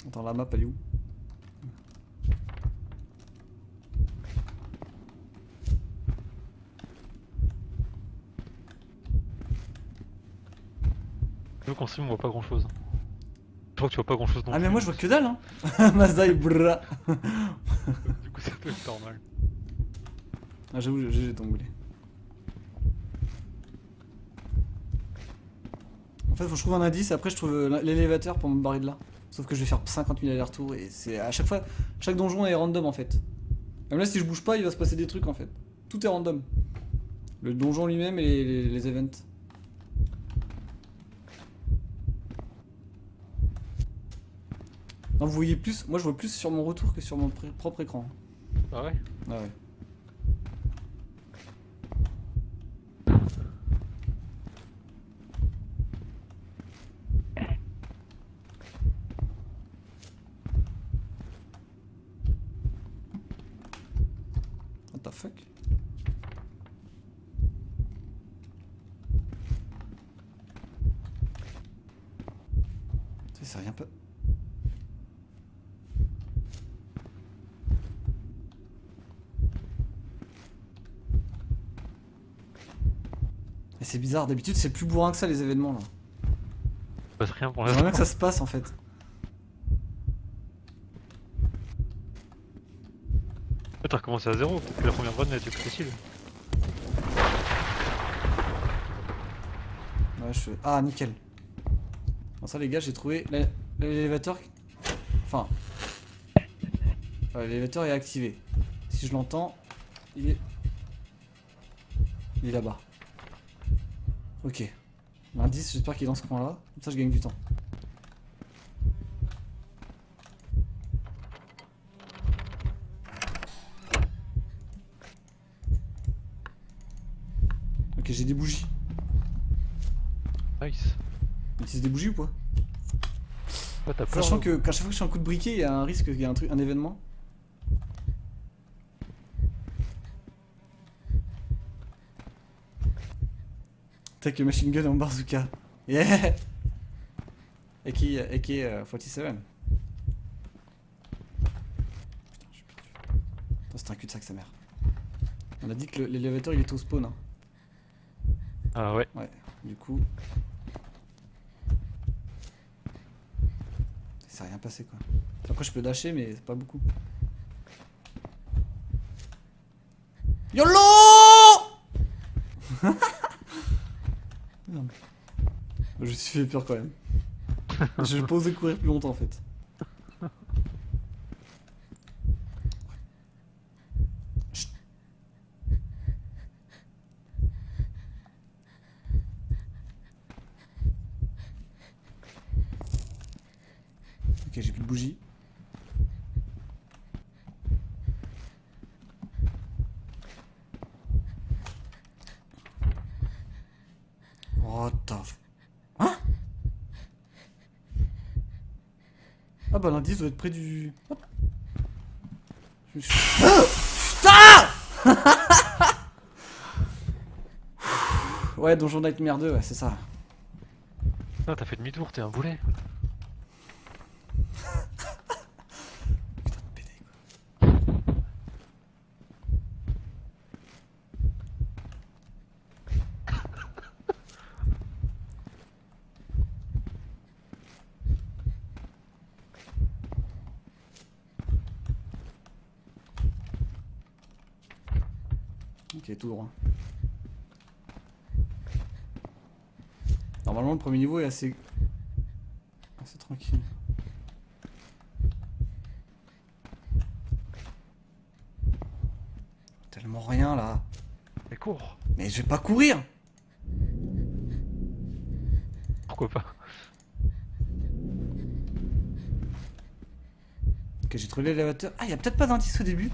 Attends, la map elle est où? Nous qu'on stream on voit pas grand chose. Je crois que tu vois pas grand chose non Ah mais plus. moi je vois que dalle hein. Mazda et brrra. Du coup ça doit être normal. Ah j'avoue, j'ai tombé. En fait faut que je trouve un indice et après je trouve l'élévateur pour me barrer de là. Sauf que je vais faire 50 000 allers-retours et c'est à chaque fois, chaque donjon est random en fait. Même là si je bouge pas il va se passer des trucs en fait. Tout est random. Le donjon lui-même et les events. Non vous voyez plus, moi je vois plus sur mon retour que sur mon propre écran. Ah ouais. Ah ouais. What the fuck? C'est rien pas. Et c'est bizarre, d'habitude c'est plus bourrin que ça les événements là. Il passe rien pour J'aimerais l'instant. bien que ça se passe en fait. T'as recommencé à zéro, peut-être que la première run elle était plus facile. Ouais, ah nickel. Bon ça les gars j'ai trouvé l'élévateur. Enfin. Ouais, l'élévateur est activé. Si je l'entends, il est. Il est là-bas. Ok. L'indice, j'espère qu'il est dans ce coin-là. Comme ça, je gagne du temps. Ok, j'ai des bougies. Nice. On utilise des bougies ou pas? Ouais, t'as peur. Sachant là, que qu'à chaque fois que je suis un coup de briquet, il y a un risque qu'il y ait un événement. Take a machine gun en bazooka. Yeah! AK 47. C'est un cul-de-sac sa mère. On a dit que l'élévateur il est au spawn. Hein. Ah ouais. Ouais, du coup. Ça s'est rien passé quoi. Après je peux dasher mais c'est pas beaucoup. YOLO! Merde. Je me suis fait peur quand même. Je vais pas oser courir plus longtemps en fait. Chut. Ok, j'ai plus de bougies. What the f... Hein? Ah bah l'indice doit être près du... Hop. Je me suis... Putain! Ouais, Donjon Nightmare 2, ouais, c'est ça. Ah t'as fait demi-tour, t'es un boulet. Putain de PD quoi. Ok, tout droit. Normalement, le premier niveau est assez tranquille. Tellement rien là. Mais cours. Mais je vais pas courir. Pourquoi pas? Ok, j'ai trouvé l'élévateur. Ah, il y a peut-être pas d'indice au début.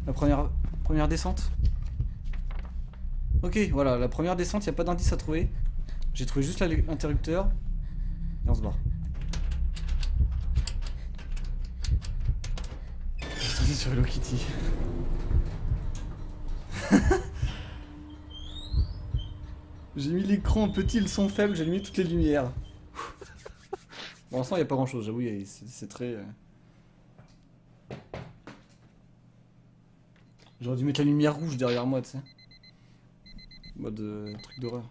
La première descente. Ok, voilà, la première descente, il n'y a pas d'indice à trouver. J'ai trouvé juste l'interrupteur. Et on se barre. J'ai tombé sur Hello Kitty. J'ai mis l'écran en petit, le son faible, j'ai mis toutes les lumières. Pour l'instant, il n'y a pas grand chose, j'avoue, c'est très. J'aurais dû mettre la lumière rouge derrière moi, tu sais. Mode truc d'horreur.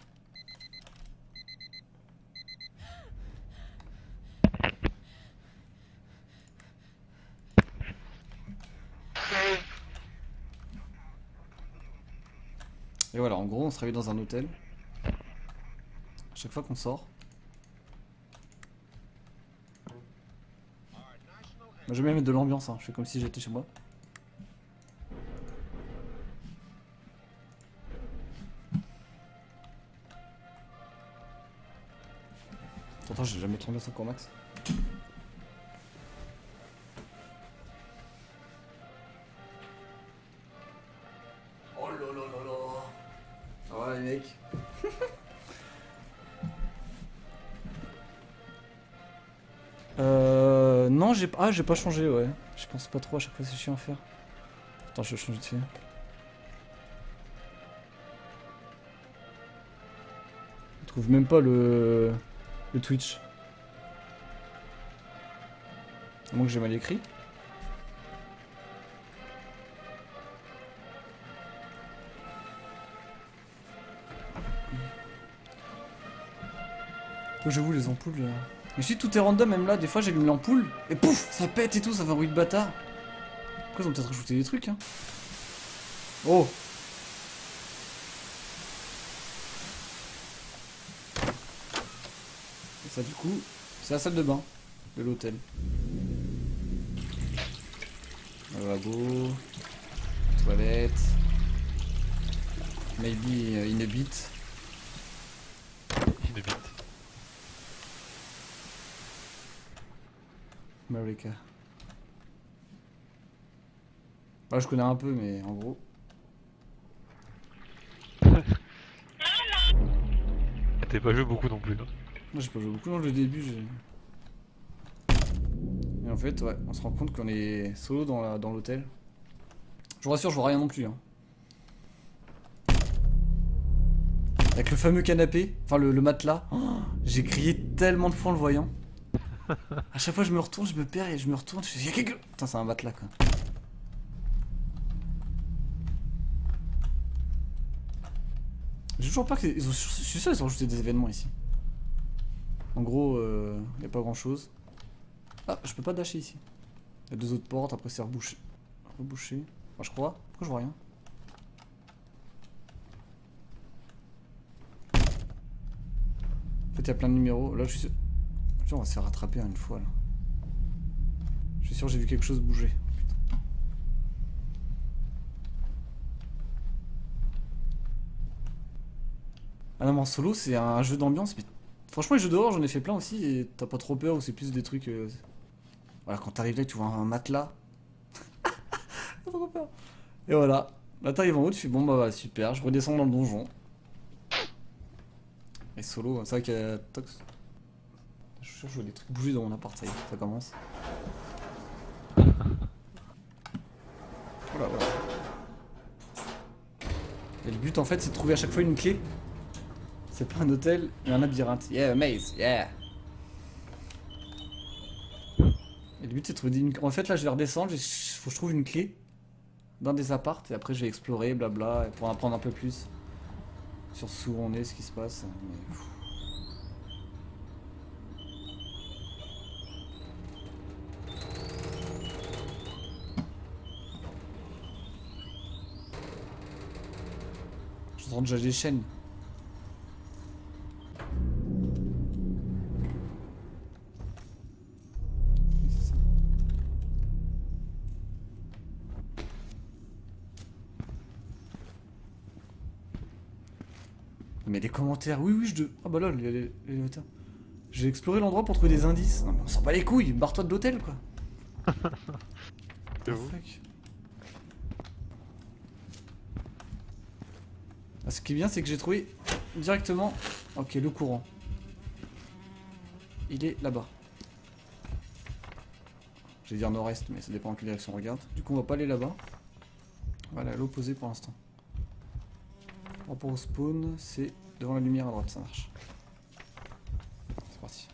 Et voilà, en gros, on se réveille dans un hôtel. À chaque fois qu'on sort. Moi, j'aime bien mettre de l'ambiance, hein. Je fais comme si j'étais chez moi. Pourtant, j'ai jamais 39 encore max. Oh là là là là. Ça va les mecs. Non, j'ai pas changé, ouais. Je pense pas trop, à chaque fois c'est chiant à faire. Attends, je vais changer de fait. Je trouve même pas le Twitch. À moins que j'ai mal écrit. Oh, j'avoue, les ampoules. Mais si tout est random, même là, des fois j'allume l'ampoule et pouf, ça pète et tout, ça fait un bruit de bâtard. Après, ils ont peut-être rajouté des trucs, hein. Oh! Et ça, du coup, c'est la salle de bain de l'hôtel. Lavabo, toilette, maybe in a bit. In a bit. America. Bah, je connais un peu, mais en gros. T'as pas joué beaucoup non plus. Hein. Moi, j'ai pas joué beaucoup dans le début. Et en fait, ouais, on se rend compte qu'on est solo dans l'hôtel. Je vous rassure, je vois rien non plus. Hein. Avec le fameux canapé, enfin le matelas. Oh, j'ai crié tellement de fois en le voyant. A chaque fois je me retourne, je me perds et je me retourne. Je fais, putain, c'est un matelas quoi. J'ai toujours peur qu'ils ont. Je suis sûr qu'ils ont rajouté des événements ici. En gros, y a pas grand chose. Ah, je peux pas dasher ici. Il y a deux autres portes, après c'est rebouché. Rebouché. Enfin, je crois. Pourquoi je vois rien? En fait, il y a plein de numéros. Là, je suis sûr. On va se faire rattraper une fois là. Je suis sûr que j'ai vu quelque chose bouger. Putain. Ah non, mais en solo, c'est un jeu d'ambiance. Mais franchement, les jeux dehors, j'en ai fait plein aussi. Et t'as pas trop peur ou c'est plus des trucs. Voilà, quand t'arrives là, tu vois un matelas. T'as trop peur. Et voilà. Là, t'arrives en haut, tu fais bon, bah super, je redescends dans le donjon. Et solo, c'est vrai qu'il y a Tox. Je suis sûr que je vois des trucs bouger dans mon appart, ça y est, ça commence. Voilà, voilà. Et le but en fait c'est de trouver à chaque fois une clé. C'est pas un hôtel, mais un labyrinthe. Yeah, a maze, yeah. Et le but c'est de trouver une... En fait là je vais redescendre, faut que je trouve une clé dans des apparts et après je vais explorer, blabla, pour en apprendre un peu plus sur où on est, ce qui se passe. Mais... J'entends déjà des chaînes. Mais les commentaires, oui, oui, ah bah là, l'élévateur. J'ai exploré l'endroit pour trouver des indices. Non mais on s'en bat les couilles, barre-toi de l'hôtel quoi. C'est vous. Ah, ce qui est bien, c'est que j'ai trouvé directement... Ok, le courant. Il est là-bas. Je vais dire nord-est, mais ça dépend en quelle direction on regarde. Du coup, on va pas aller là-bas. On va aller à l'opposé pour l'instant. Par rapport au spawn, c'est devant la lumière à droite, ça marche. C'est parti.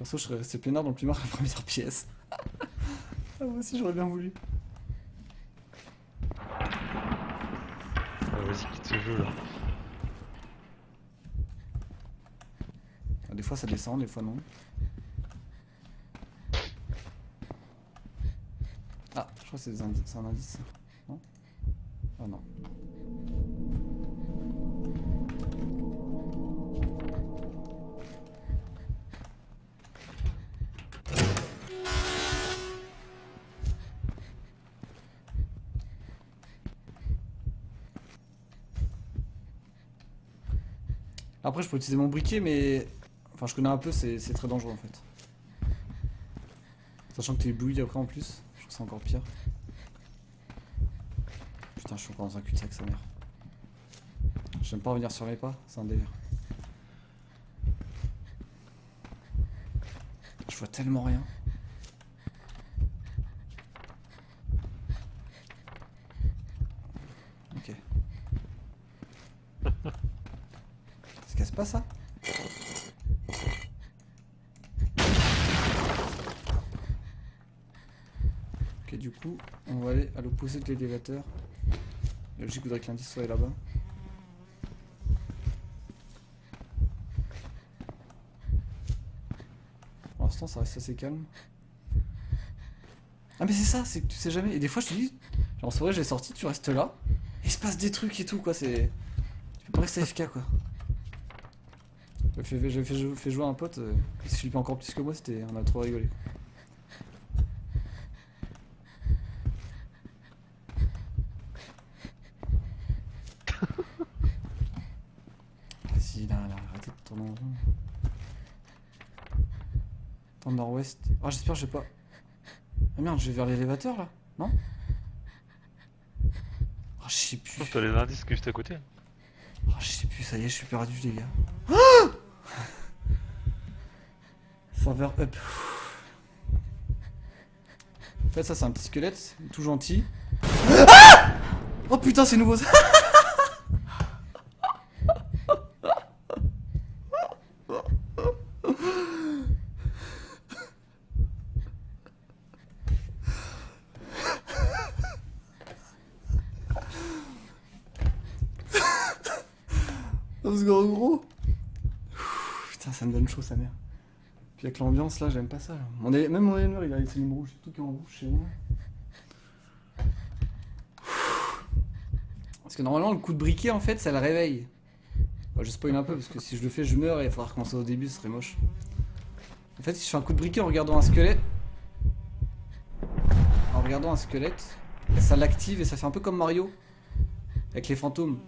Perso, je serais resté peinard dans le plumard la première pièce. Ah, moi aussi, j'aurais bien voulu. Vas-y, quitte ce jeu là. Ah, des fois, ça descend, des fois, non. Ah, je crois que c'est un indice. Non? Ah non. Après, je peux utiliser mon briquet, mais... Enfin, je connais un peu, c'est très dangereux, en fait. Sachant que t'es ébloui après, en plus. Je trouve que c'est encore pire. Putain, je suis encore dans un cul-de-sac, sa mère. J'aime pas revenir sur mes pas, c'est un délire. Je vois tellement rien. Ok. Ça se casse pas, ça? Ok, du coup, on va aller à l'opposé de l'élévateur. La logique voudrait que l'indice soit là-bas. Pour l'instant, ça reste assez calme. Ah, mais c'est ça, c'est que tu sais jamais. Et des fois, je te dis, genre en soirée, j'ai sorti, tu restes là. Et il se passe des trucs et tout, quoi. C'est. Tu peux pas rester AFK, quoi. J'ai fait jouer à un pote, il se flippait encore plus que moi, on a trop rigolé. Vas-y, là, arrêtez de tourner en rond. Dans le nord-ouest. Ah, j'espère que j'ai pas... Ah merde, je vais vers l'élévateur, là? Non? Ah, je sais plus. T'as les indices que juste à côté. Ah, je sais plus, ça y est, je suis perdu, les gars. Server up. En fait, ça, c'est un petit squelette, tout gentil. Ah, oh putain, c'est nouveau ça. Parce qu'en gros... Putain, ça me donne chaud, sa mère. Puis avec l'ambiance, là, j'aime pas ça. Là. Même mon élémeur, il a laissé une rouge. Tout qui est en rouge chez moi. Parce que normalement, le coup de briquet, en fait, ça le réveille. Bon, je spoil un peu, parce que si je le fais, je meurs et il va falloir recommencer au début, ce serait moche. En fait, si je fais un coup de briquet en regardant un squelette... ça l'active et ça fait un peu comme Mario. Avec les fantômes.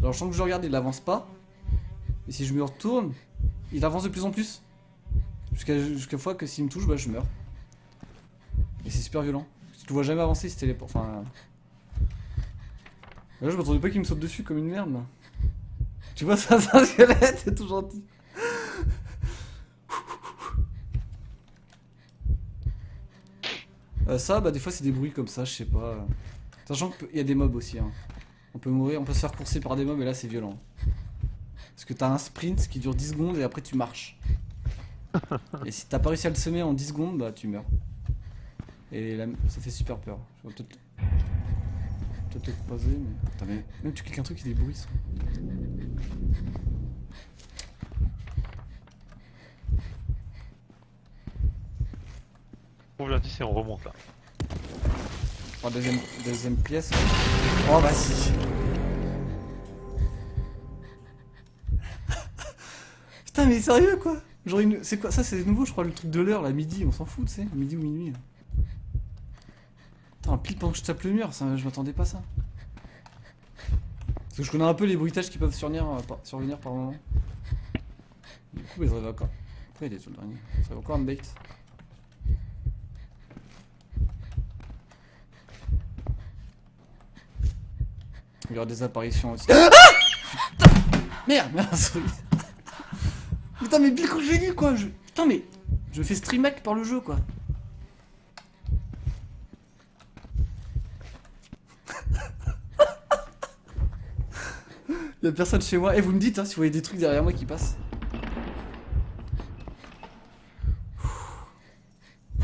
Alors, je sens que je regarde, il avance pas. Et si je me retourne, il avance de plus en plus. Jusqu'à fois que s'il me touche, bah je meurs. Et c'est super violent. Tu le vois jamais avancer, il se téléporte. Enfin... Là, je m'attendais pas qu'il me saute dessus comme une merde, là. Tu vois, ça, c'est un squelette, c'est tout gentil. Ça, bah des fois c'est des bruits comme ça, je sais pas. Sachant qu'il y a des mobs aussi, hein. On peut mourir, on peut se faire courser par des mobs et là c'est violent. Parce que t'as un sprint qui dure 10 secondes et après tu marches. Et si t'as pas réussi à le semer en 10 secondes, bah tu meurs. Et là, ça fait super peur. Je vais peut-être le croiser, mais... Attends, mais même tu cliques un truc, il y a des bruits. Ça. On l'indice et on remonte là. Oh, deuxième pièce. Oh bah si. Putain mais sérieux quoi? Genre c'est quoi ça? C'est nouveau je crois le truc de l'heure là, midi, on s'en fout tu sais, midi ou minuit. Là. Putain pile pendant que je tape le mur, ça, je m'attendais pas à ça. Parce que je connais un peu les bruitages qui peuvent survenir par moment. Du coup ils arrivent encore. Après il est sur le dernier. Ça arrive encore un bait. Il y aura des apparitions aussi. Ah merde, souris. Putain mais pile quand je l'ai dit quoi. Putain mais je fais stream hack par le jeu quoi. Y'a personne chez moi. Et vous me dites hein, si vous voyez des trucs derrière moi qui passent.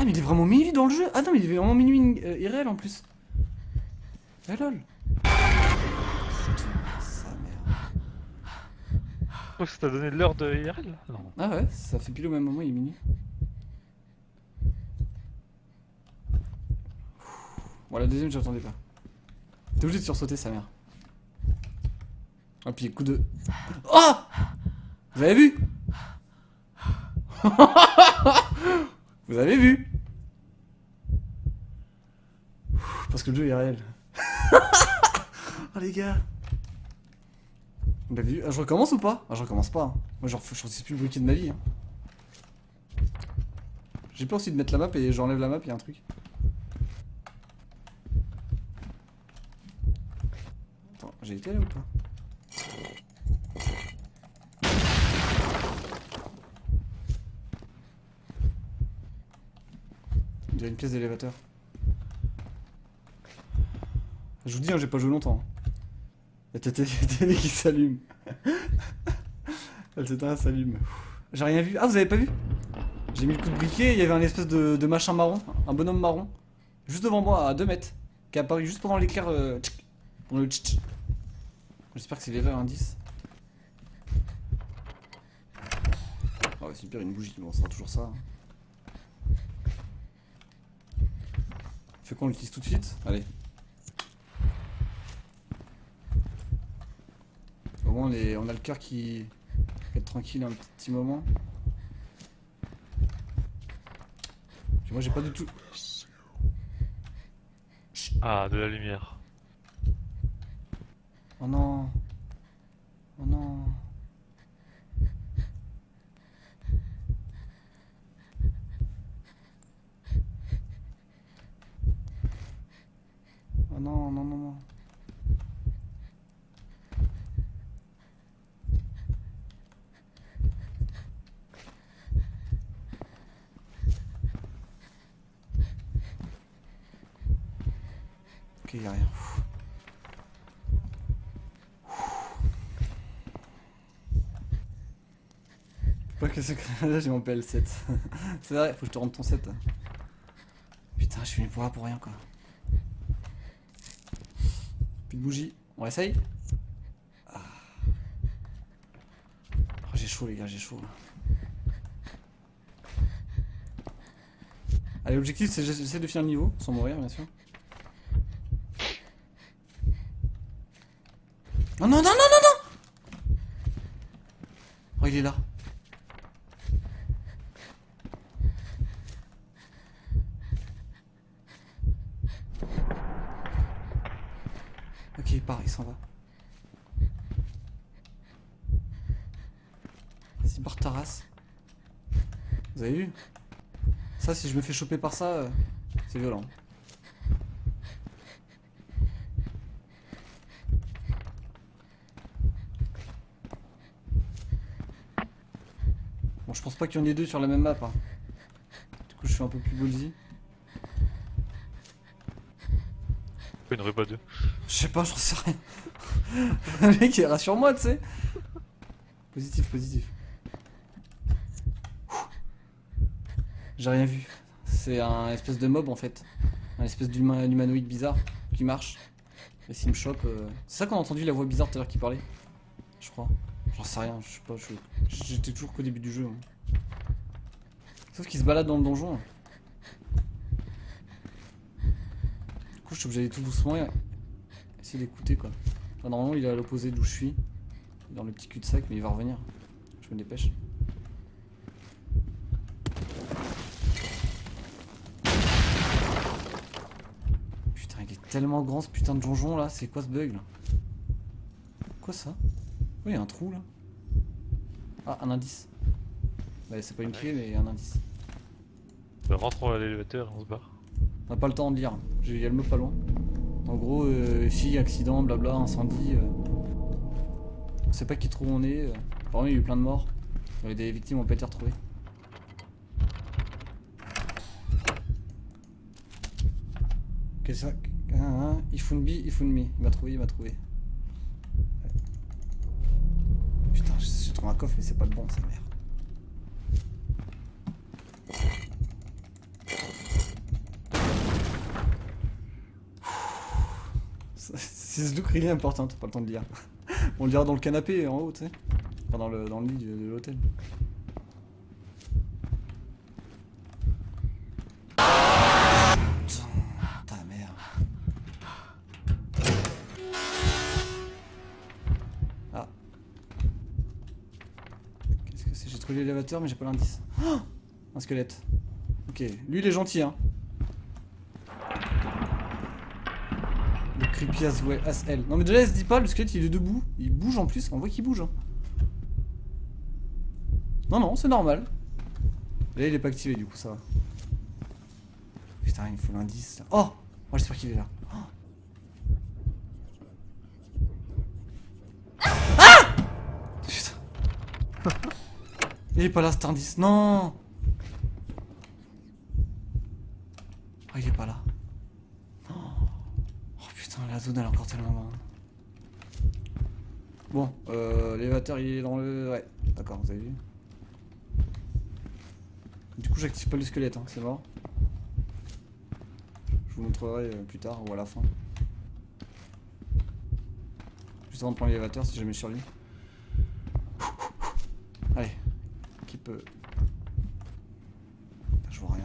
Ah mais il est vraiment minuit dans le jeu. Ah non mais il est vraiment minuit irréel en plus. Ah lol. Putain, sa mère. Oh, ça t'a donné l'heure de IRL? Non. Ah ouais, ça fait pile au même moment, il est minuit. Bon la deuxième j'attendais pas. T'es obligé de sursauter sa mère. Ah puis coup de... Oh! Vous avez vu? Vous avez vu? Parce que le jeu est réel. Oh les gars. Vous l'avez vu? Ah, je recommence ou pas? Ah je recommence pas. Hein. Moi genre je sais plus le briquet de ma vie. Hein. J'ai peur aussi de mettre la map et j'enlève la map et y a un truc. Attends, j'ai été là ou pas? Il y a une pièce d'élévateur. Je vous dis, hein, j'ai pas joué longtemps. La télé qui s'allume. La télé s'allume. J'ai rien vu. Ah, vous avez pas vu? J'ai mis le coup de briquet, il y avait un espèce de machin marron, un bonhomme marron, juste devant moi, à 2 mètres, qui est apparu juste pendant l'éclair. Pendant le tch. J'espère que c'est level indice. Oh, ouais, super, une bougie, bon, ça sera toujours ça. Hein. Fait qu'on l'utilise tout de suite? Allez. Au moins on a le cœur qui va être tranquille un petit moment. Puis moi j'ai pas du tout... Ah, de la lumière. Oh non. Oh non. Oh non, non, non, non. Ok, y'a rien. Pas que ce là j'ai mon PL7. C'est vrai, faut que je te rende ton set. Putain, je suis venu pour là pour rien quoi. Plus de bougies. On essaye. Ah. Oh, j'ai chaud les gars, j'ai chaud. Allez, l'objectif c'est j'essaie de finir le niveau, sans mourir bien sûr. Oh non, non, non, non, non! Oh, il est là. Ok, il part, il s'en va. Vas-y, barre ta race. Vous avez vu? Ça, si je me fais choper par ça, c'est violent. Bon, je pense pas qu'il y en ait deux sur la même map. Hein. Du coup, je suis un peu plus ballsy. Pourquoi il n'y en aurait pas deux? Je sais pas, j'en sais rien. Le mec, il rassure moi, tu sais. Positif, positif. J'ai rien vu. C'est un espèce de mob en fait. Un espèce d'humanoïde bizarre qui marche. Et s'il me chope. C'est ça qu'on a entendu la voix bizarre tout à l'heure qui parlait. Je crois. J'en sais rien, je sais pas. J'étais toujours qu'au début du jeu. Hein. Sauf qu'il se balade dans le donjon. Hein. Du coup, je suis obligé d'aller tout doucement et essayer d'écouter quoi. Enfin, normalement, il est à l'opposé d'où je suis. Dans le petit cul-de-sac, mais il va revenir. Je me dépêche. Putain, il est tellement grand ce putain de donjon là. C'est quoi ce bug là? Quoi ça? Oui, il y a un trou là. Ah, un indice. Bah, c'est pas une clé, mais un indice. Bah, rentrons à l'élévateur et on se barre. On n'a pas le temps de lire. Il y a le mot pas loin. En gros, fille, accident, blabla, incendie. On sait pas qui trou on est. Apparemment, il y a eu plein de morts. Des victimes ont pas été retrouvées. Qu'est-ce que ça? Ifunbi. Il m'a trouvé, il m'a trouvé. Ouais. Putain, j'ai trouvé un coffre, mais c'est pas le bon, sa mère. This look really important, pas le temps de lire. On le dira dans le canapé en haut, tu sais. Enfin, dans le lit de l'hôtel. Putain, ta mère. Ah. Qu'est-ce que c'est? J'ai trouvé l'élévateur, mais j'ai pas l'indice. Oh, un squelette. Ok, lui il est gentil, hein. Le creepy as well as hell. Non mais déjà, elle se dit pas, le squelette il est debout. Il bouge en plus, on voit qu'il bouge. Hein. Non, non, c'est normal. Là, il est pas activé, du coup, ça va. Putain, il me faut l'indice. Oh, oh j'espère qu'il est là. Oh. Ah putain. Il est pas là, cet indice. Non. Oh, il est pas là. Oh putain, la zone, elle est encore tellement loin. Bon, l'élévateur, il est dans le... Ouais, d'accord, vous avez vu. Du coup, j'active pas le squelette, hein, c'est mort. Je vous montrerai plus tard ou à la fin. Juste avant de prendre l'élévateur si jamais sur lui. Allez, qui peut. Je vois rien.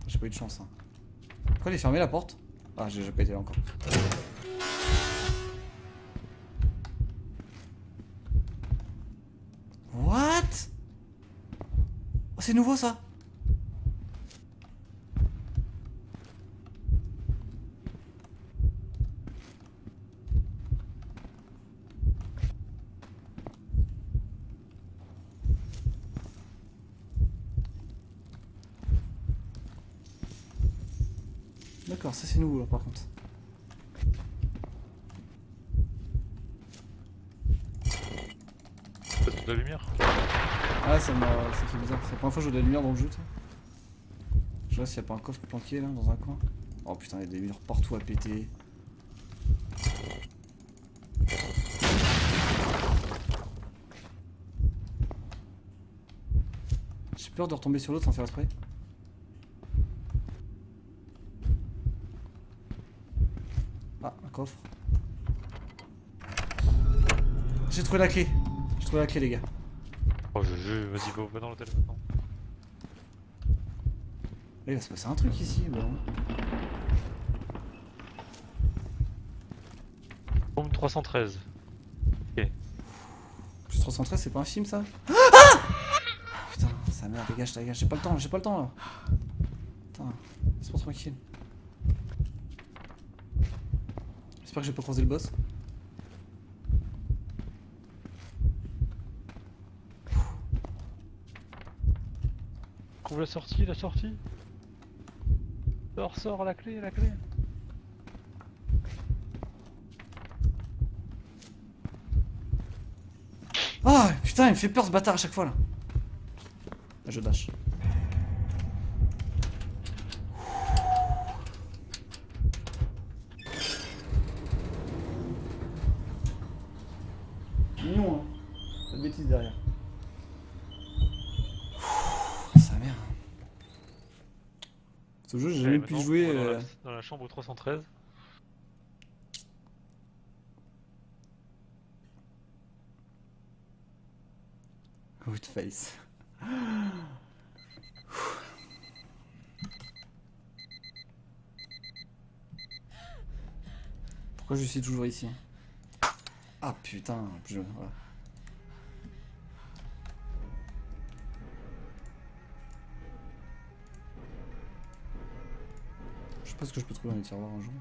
J'ai pas eu de chance. Hein. Pourquoi elle est fermée la porte? Ah, j'ai pas été là encore. What? Oh, c'est nouveau ça? D'accord, ça c'est nouveau là par contre. Peut-être de la lumière. Ah, ça fait bizarre. C'est la première fois que je vois de la lumière dans le jeu. Je vois s'il n'y a pas un coffre planqué là dans un coin. Oh putain, il y a des murs partout à péter. J'ai peur de retomber sur l'autre sans faire exprès. Ah, un coffre. J'ai trouvé la clé. J'ai trouvé la clé, les gars. Oh, vas-y, va dans l'hôtel maintenant. Il va se passer un truc ici, bon. Home 313. Ok. Plus 313, c'est pas un film ça? Ah putain, sa mère, dégage, j'ai pas le temps là. Putain, laisse-moi tranquille. J'espère que j'ai pas croisé le boss. Trouve la sortie, la sortie. Sors, la clé, la clé. Ah putain, il me fait peur ce bâtard à chaque fois là. Je dash. Mignon hein. Pas de bêtises derrière. Sa mère. Ce jeu, j'ai jamais pu y jouer. Dans la chambre 313. With face. Pourquoi je suis toujours ici? Ah putain, voilà. Je sais pas ce que je peux trouver dans les tiroirs un jour.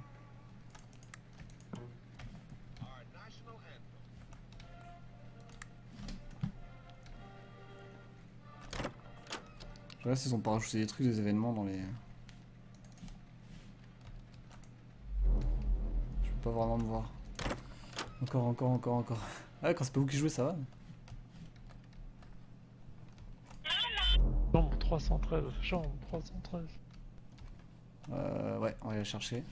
Je sais pas s'ils ont pas rajouté des trucs, des événements dans les... Je peux pas vraiment me voir. Encore. Ah quand c'est pas vous qui jouez ça va. Chambre 313, chambre 313. Ouais, on va aller la chercher.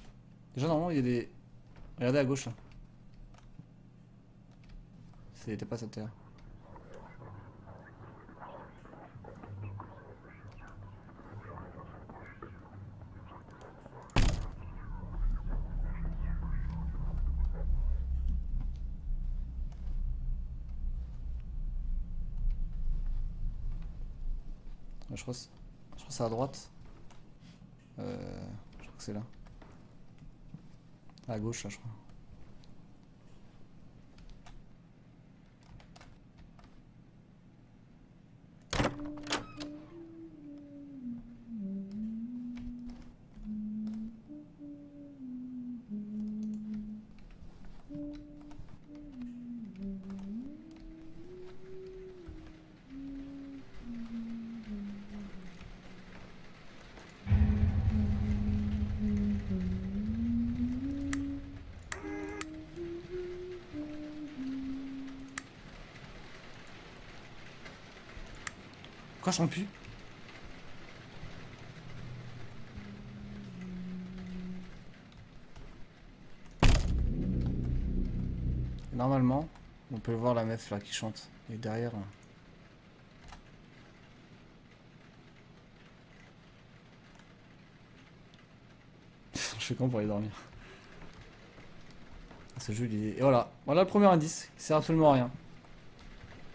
Déjà normalement il y a des... Regardez à gauche là. C'était pas cette terre. Je crois que c'est à droite. Je crois que c'est là. À gauche là je crois. Pourquoi je sens plus? Normalement, on peut voir la meuf là qui chante. Et derrière. Je fais comment pour aller dormir? Ce jeu il est. Et voilà. Voilà le premier indice. Il sert absolument à rien.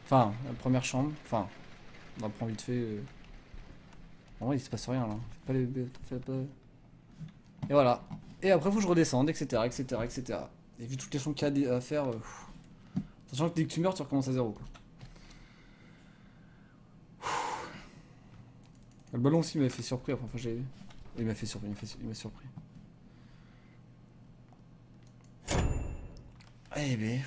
Enfin, la première chambre. Enfin, on apprend vite fait. En vrai, il se passe rien là. Fais pas... Et voilà. Et après, faut que je redescende, etc. etc. etc. Et vu toutes les chambres qu'il y a à faire. Sachant que dès que tu meurs, tu recommences à zéro quoi. Le ballon aussi m'avait fait surpris la première fois que j'ai vu. Il m'a fait surpris, il m'a surpris. Eh ben.